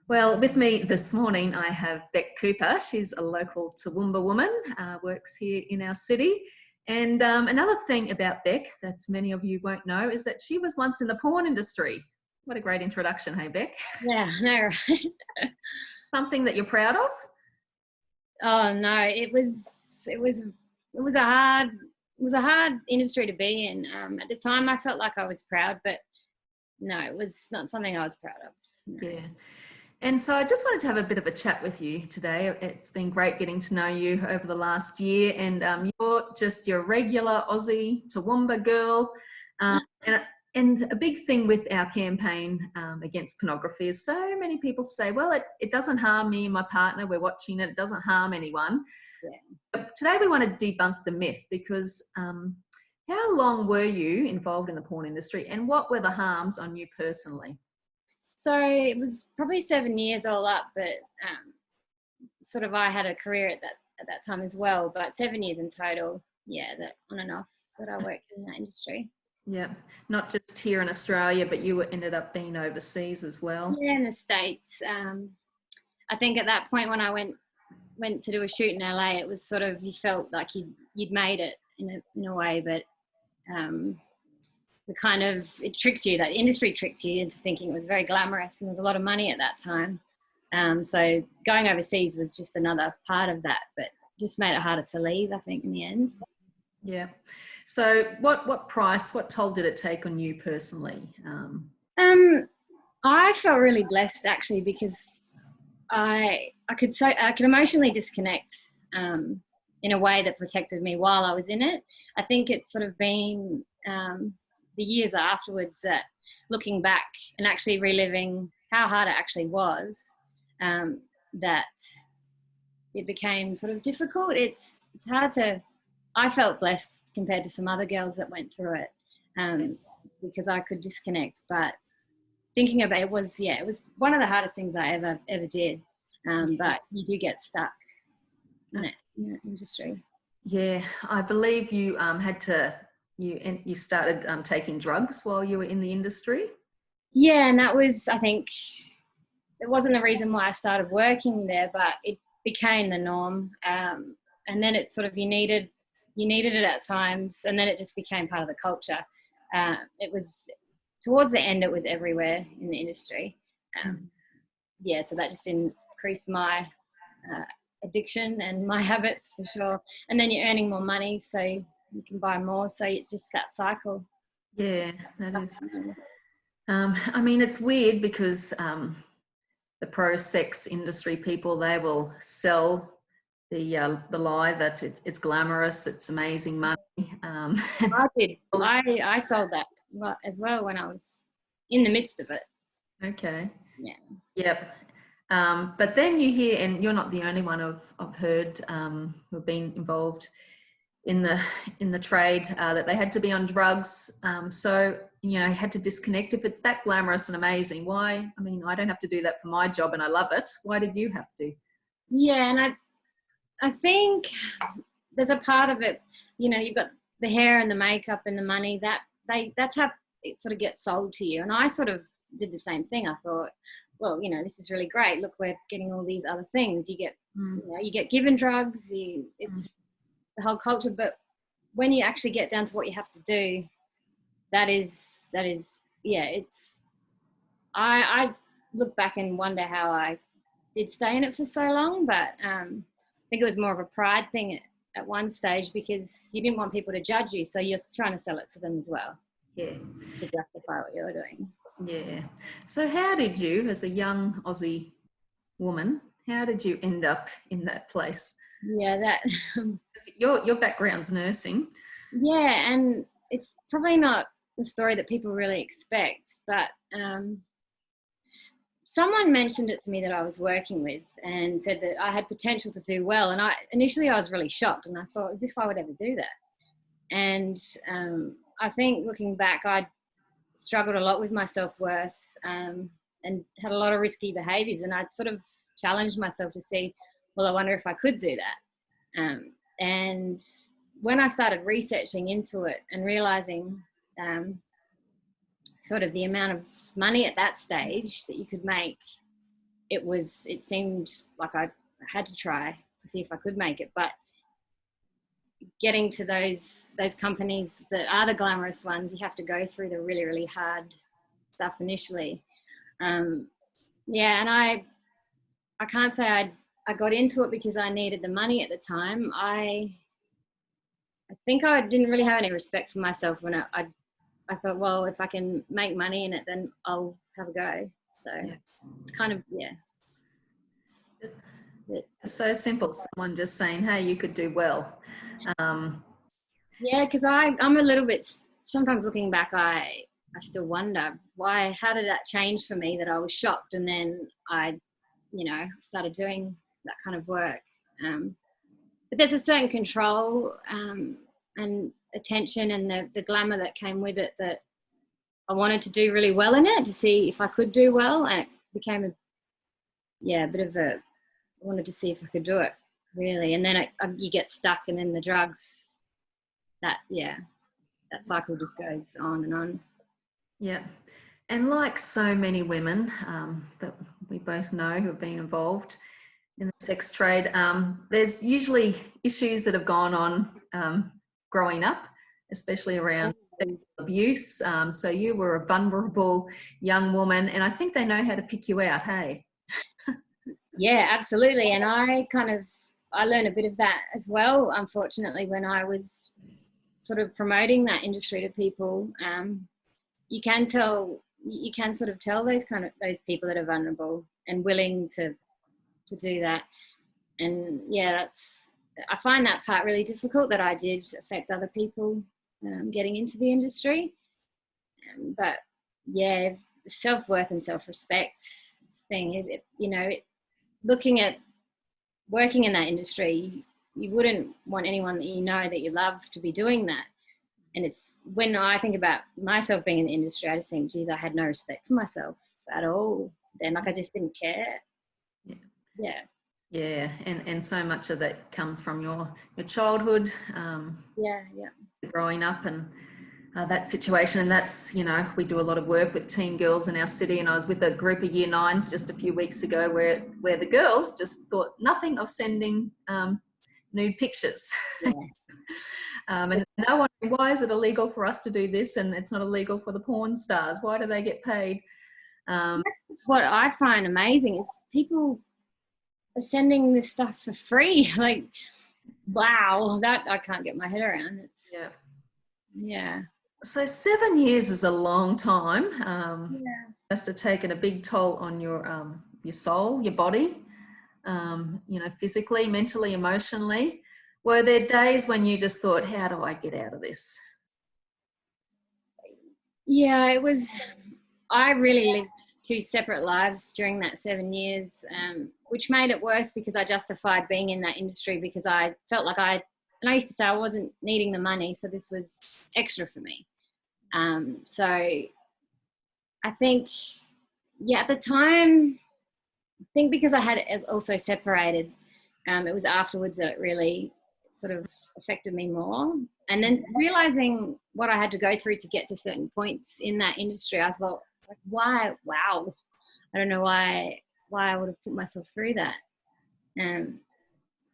Well, with me this morning, I have Beck Cooper. She's a local Toowoomba woman, works here in our city. And another thing about Beck that many of you won't know is that she was once in the porn industry. What a great introduction, hey, Beck? Yeah, no, right. Something that you're proud of? Oh no, it was a hard industry to be in. At the time, I felt like I was proud, but no, it was not something I was proud of. No. Yeah. And so I just wanted to have a bit of a chat with you today. It's been great getting to know you over the last year, and you're just your regular Aussie Toowoomba girl. Um, and, and a big thing with our campaign against pornography is so many people say, well, it doesn't harm me and my partner, we're watching it, it doesn't harm anyone. Yeah. But today we want to debunk the myth because how long were you involved in the porn industry and what were the harms on you personally? So it was probably 7 years all up, but sort of I had a career at that time as well. But 7 years in total, yeah, that on and off that I worked in that industry. Yeah, not just here in Australia, but you ended up being overseas as well. Yeah, in the States. I think at that point when I went to do a shoot in LA, it was sort of, you felt like you'd made it in a way, but it tricked you. That industry tricked you into thinking it was very glamorous, and there was a lot of money at that time. So going overseas was just another part of that, but just made it harder to leave, I think, in the end. Yeah. So what toll did it take on you personally? I felt really blessed actually, because I could emotionally disconnect in a way that protected me while I was in it. I think it's sort of been the years afterwards that, looking back and actually reliving how hard it actually was, that it became sort of difficult. It's hard to. I felt blessed compared to some other girls that went through it, because I could disconnect. But thinking about it was one of the hardest things I ever did. But you do get stuck in that industry. Yeah, I believe you you started taking drugs while you were in the industry. Yeah, and that was, I think, it wasn't the reason why I started working there, but it became the norm. And then it sort of, you needed it at times, and then it just became part of the culture. It was towards the end, it was everywhere in the industry. So that just increased my addiction and my habits for sure. And then you're earning more money, so you can buy more. So it's just that cycle. Yeah, that is. I mean, it's weird because the pro-sex industry people, they will sell the lie that it's glamorous, it's amazing money. I did. I sold that as well when I was in the midst of it. Okay. Yeah. Yep. But then you hear, and you're not the only one I've heard who've been involved in the trade, that they had to be on drugs. So, had to disconnect. If it's that glamorous and amazing, why? I mean, I don't have to do that for my job and I love it. Why did you have to? Yeah, and I think there's a part of it, you've got the hair and the makeup and the money, that's how it sort of gets sold to you. And I sort of did the same thing. I thought, well, this is really great. Look, we're getting all these other things. You get, you get given drugs. It's the whole culture. But when you actually get down to what you have to do, that is, yeah. It's. I look back and wonder how I did stay in it for so long. But I think it was more of a pride thing at one stage, because you didn't want people to judge you, so you're trying to sell it to them as well. Yeah. To justify what you're doing. Yeah. So how did you, as a young Aussie woman, how did you end up in that place? Yeah, that your background's nursing. Yeah, and it's probably not the story that people really expect, but someone mentioned it to me that I was working with and said that I had potential to do well. And initially I was really shocked, and I thought, as if I would ever do that. And I think looking back, I'd struggled a lot with my self-worth, and had a lot of risky behaviours, and I'd sort of challenged myself to see, well, I wonder if I could do that. And when I started researching into it and realising sort of the amount of money at that stage that you could make it seemed like I had to try to see if I could make it. But getting to those companies that are the glamorous ones, you have to go through the really, really hard stuff initially. Yeah, and I can't say I got into it because I needed the money at the time. I think I didn't really have any respect for myself when I thought, well, if I can make money in it, then I'll have a go. So it's kind of, yeah. It's so simple. Someone just saying, hey, you could do well. Yeah, because I'm a little bit, sometimes looking back, I still wonder how did that change for me, that I was shocked and then I, started doing that kind of work. But there's a certain control and attention and the glamour that came with it, that I wanted to do really well in it, to see if I could do well. And it became a bit of I wanted to see if I could do it, really. And then you get stuck, and then the drugs, that cycle just goes on and on. Yeah. And like so many women that we both know who have been involved in the sex trade, there's usually issues that have gone on growing up, especially around sexual abuse. So you were a vulnerable young woman, and I think they know how to pick you out, hey? Yeah, absolutely. And I learned a bit of that as well, unfortunately, when I was sort of promoting that industry to people. You can sort of tell those people that are vulnerable and willing to do that. And yeah, I find that part really difficult, that I did affect other people getting into the industry. But yeah, self-worth and self-respect thing, looking at working in that industry, you wouldn't want anyone that you love to be doing that. And it's when I think about myself being in the industry, I just think, geez, I had no respect for myself at all. Then, like, I just didn't care. Yeah. Yeah, and so much of that comes from your childhood. Growing up and that situation. And that's, we do a lot of work with teen girls in our city, and I was with a group of year nines just a few weeks ago where the girls just thought nothing of sending nude pictures. Yeah. And no one, why is it illegal for us to do this and it's not illegal for the porn stars? Why do they get paid? What I find amazing is people are sending this stuff for free. Like, wow, that I can't get my head around. Yeah. So 7 years is a long time. Must have taken a big toll on your soul, your body, physically, mentally, emotionally. Were there days when you just thought, how do I get out of this? Yeah, it was. I really lived two separate lives during that 7 years, which made it worse because I justified being in that industry because I felt like and I used to say I wasn't needing the money, so this was extra for me. So I think, at the time, I think because I had also separated, it was afterwards that it really sort of affected me more. And then realizing what I had to go through to get to certain points in that industry, I thought, like, why? Wow. I don't know why I would have put myself through that. And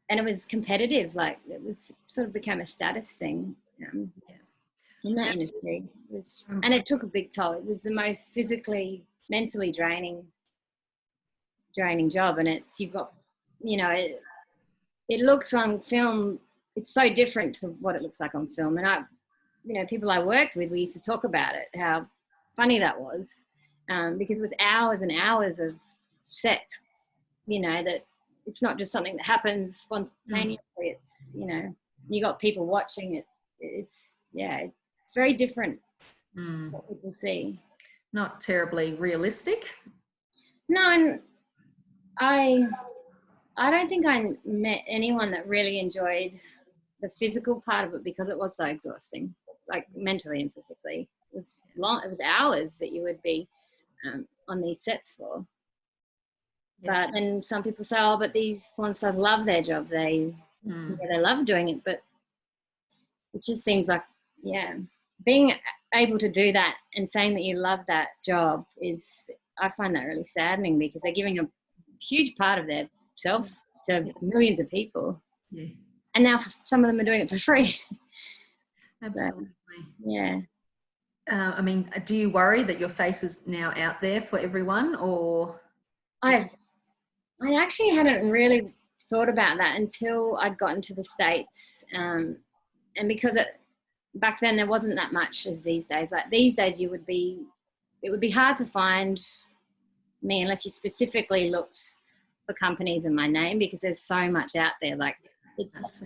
it was competitive. Like, it was sort of became a status thing in that industry. And it took a big toll. It was the most physically, mentally draining job. And you've got, it looks on film, it's so different to what it looks like on film. And people I worked with, we used to talk about it, how funny that was, because it was hours and hours of sets, that it's not just something that happens spontaneously. It's, you got people watching it. It's very different to what people see. Not terribly realistic. No, and I don't think I met anyone that really enjoyed the physical part of it because it was so exhausting, like mentally and physically. It was long. It was hours that you would be on these sets for. Yeah. But then some people say, "Oh, but these porn stars love their job. They love doing it." But it just seems like, being able to do that and saying that you love that job I find that really saddening because they're giving a huge part of their self to millions of people. Yeah. And now some of them are doing it for free. Absolutely. So, yeah. I mean, do you worry that your face is now out there for everyone, or? I actually hadn't really thought about that until I'd gotten to the States. And because back then there wasn't that much as these days. Like these days it would be hard to find me unless you specifically looked for companies in my name, because there's so much out there. Like it's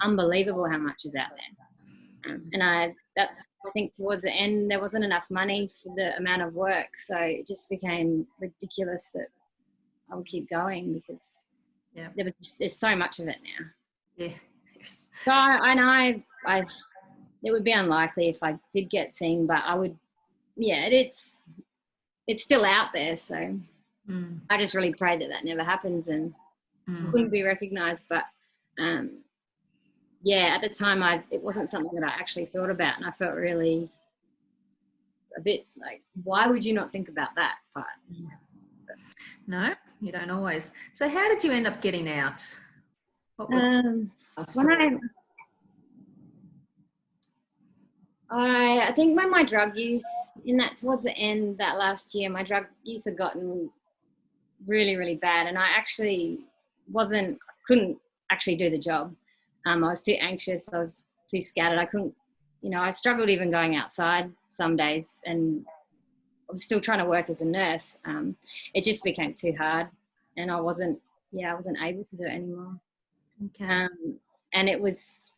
unbelievable how much is out there. And I think towards the end there wasn't enough money for the amount of work, so it just became ridiculous that I would keep going, because there's so much of it now. Yeah. So it would be unlikely if I did get seen, but I would. Yeah, it's still out there, so I just really pray that never happens and wouldn't be recognised. But at the time it wasn't something that I actually thought about, and I felt really a bit like, why would you not think about that part? No, you don't always. So how did you end up getting out? I think when my drug use, towards the end that last year, my drug use had gotten really, really bad, and I actually couldn't actually do the job. I was too anxious. I was too scattered. I couldn't, I struggled even going outside some days, and I was still trying to work as a nurse. It just became too hard, and I wasn't able to do it anymore. Okay. And it was,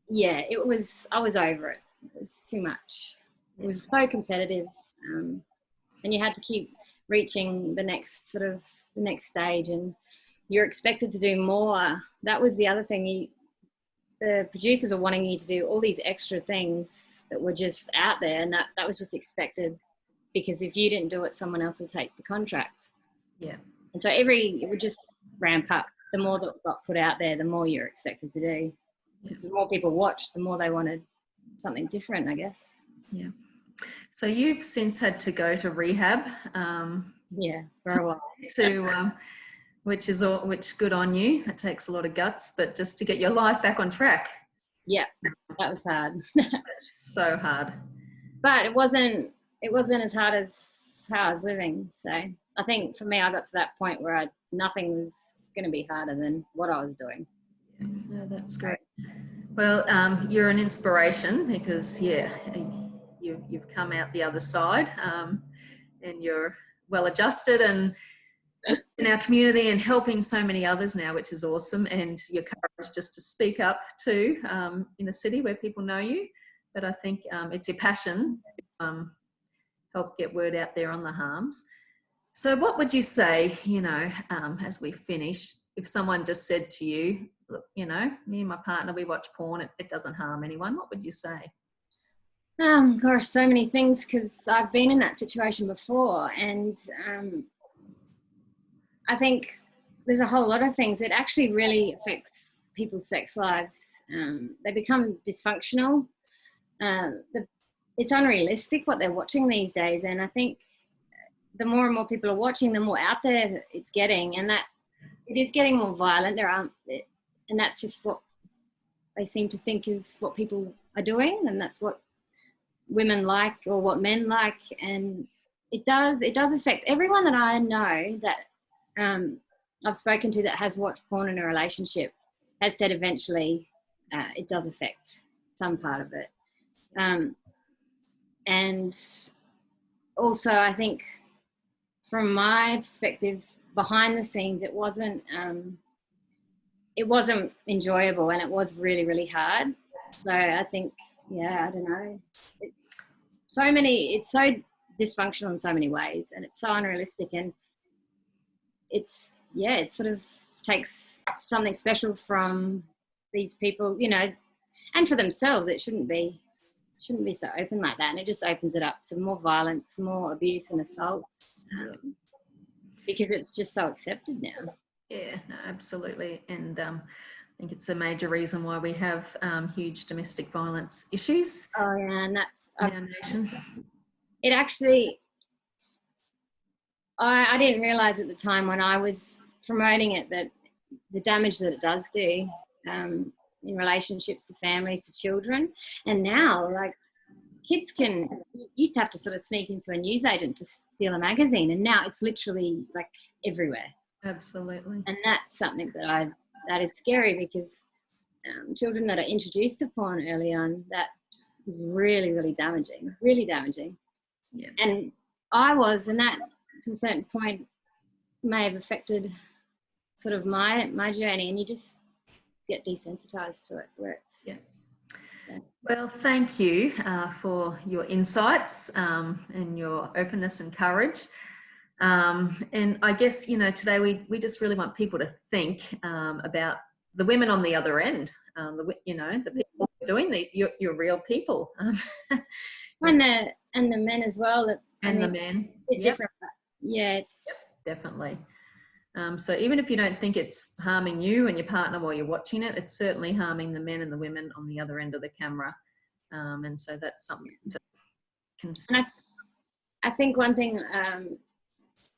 I was over it. It was too much. It was so competitive. And you had to keep reaching the next stage, and you're expected to do more. That was the other thing. The producers were wanting you to do all these extra things that were just out there, and that was just expected, because if you didn't do it, someone else would take the contract. Yeah. And so it would just ramp up. The more that got put out there, the more you're expected to do. Because the more people watched, the more they wanted something different, I guess. Yeah. So you've since had to go to rehab. For a while. Which good on you. That takes a lot of guts, but just to get your life back on track. Yeah, that was hard. So hard. But it wasn't as hard as how I was living. So I think for me, I got to that point where nothing was going to be harder than what I was doing. Yeah, no, that's great. Well, you're an inspiration, because you've come out the other side, and you're well adjusted and in our community and helping so many others now, which is awesome. And your courage just to speak up too, in a city where people know you. But I think it's your passion to help get word out there on the harms. So what would you say, as we finish, if someone just said to you, look, me and my partner, we watch porn, it doesn't harm anyone, what would you say? Gosh, so many things, because I've been in that situation before, and I think there's a whole lot of things. It actually really affects people's sex lives. They become dysfunctional. It's unrealistic what they're watching these days, and I think the more and more people are watching, the more out there it's getting, and that it is getting more violent. And that's just what they seem to think is what people are doing, and that's what women like or what men like, and it does affect everyone that I know that I've spoken to that has watched porn in a relationship has said eventually it does affect some part of it. And also I think from my perspective, behind the scenes, it wasn't enjoyable, and it was really, really hard. So I think, I don't know. It's so dysfunctional in so many ways, and it's so unrealistic, and it sort of takes something special from these people, and for themselves. It shouldn't be so open like that, and it just opens it up to more violence, more abuse and assaults, because it's just so accepted now. Yeah, no, absolutely. And I think it's a major reason why we have huge domestic violence issues. Oh yeah, and that's in our nation. It actually, I didn't realize at the time when I was promoting it that the damage that it does do in relationships to families, to children. And now, like, kids you used to have to sort of sneak into a newsagent to steal a magazine, and now it's literally like everywhere. Absolutely. And that's something that is scary, because children that are introduced to porn early on, that is really, really damaging, really damaging. Yeah. And and that to a certain point may have affected sort of my journey, and you just get desensitized to it, where it's Well, thank you for your insights and your openness and courage. And I guess, you know, today we just really want people to think about the women on the other end, the people doing you're real people. and the men as well. The men. It's different. Yeah, it's definitely. So even if you don't think it's harming you and your partner while you're watching it, it's certainly harming the men and the women on the other end of the camera. And so that's something to consider. And I think one thing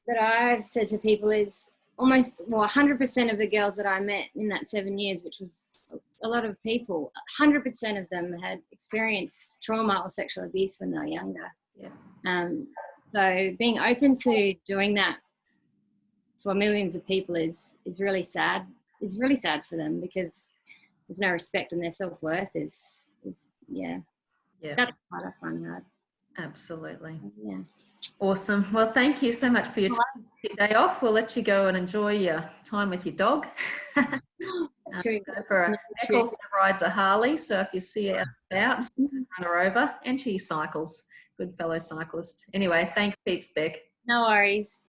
that I've said to people is 100% of the girls that I met in that 7 years, which was a lot of people, 100% of them had experienced trauma or sexual abuse when they were younger. Yeah. So being open to doing that for millions of people is really sad. Is really sad for them, because there's no respect, and their self-worth is that's what I find hard. Absolutely. Yeah. Awesome. Well, thank you so much for your day off. We'll let you go and enjoy your time with your dog. Beck also rides a Harley, so if you see her out, run her over, and she cycles. Good fellow cyclist. Anyway, thanks heaps, Beck. No worries.